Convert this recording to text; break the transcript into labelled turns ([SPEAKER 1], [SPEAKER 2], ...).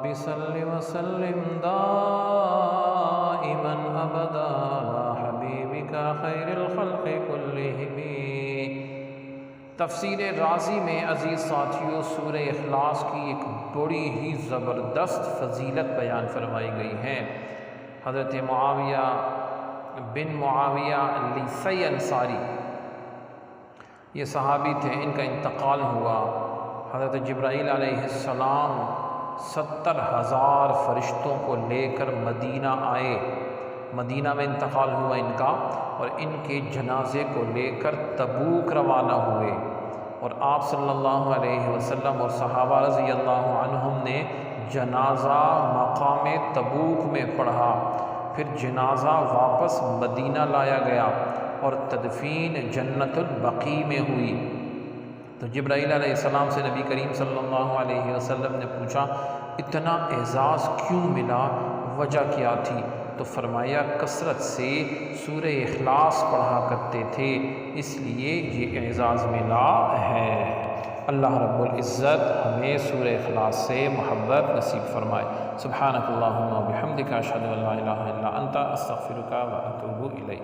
[SPEAKER 1] رب صل وسلم دائما ابدا على حبیبک خیر الخلق کلہم۔ تفسیر رازی میں عزیز ساتھیوں سورہ اخلاص کی ایک بڑی ہی زبردست فضیلت بیان فرمائی گئی ہے۔ حضرت معاویہ بن معاویہ لیثی انصاری یہ صحابی تھے، ان کا انتقال ہوا۔ حضرت جبرائیل علیہ السلام 70,000 فرشتوں کو لے کر مدینہ آئے، مدینہ میں انتقال ہوا ان کا، اور ان کے جنازے کو لے کر تبوک روانہ ہوئے، اور آپ صلی اللہ علیہ وسلم اور صحابہ رضی اللہ عنہم نے جنازہ مقام تبوک میں پڑھا، پھر جنازہ واپس مدینہ لایا گیا اور تدفین جنت البقیع میں ہوئی۔ تو جبرائیل علیہ السلام سے نبی کریم صلی اللہ علیہ وسلم نے پوچھا اتنا اعزاز کیوں ملا، وجہ کیا تھی؟ تو فرمایا کثرت سے سورہ اخلاص پڑھا کرتے تھے، اس لیے یہ اعزاز ملا ہے۔ اللہ رب العزت ہمیں سورہ اخلاص سے محبت نصیب فرمائے۔ سبحانک اللہم و بحمدک اشہد ان لا الہ الا انت استغفرک و اتوب الیک۔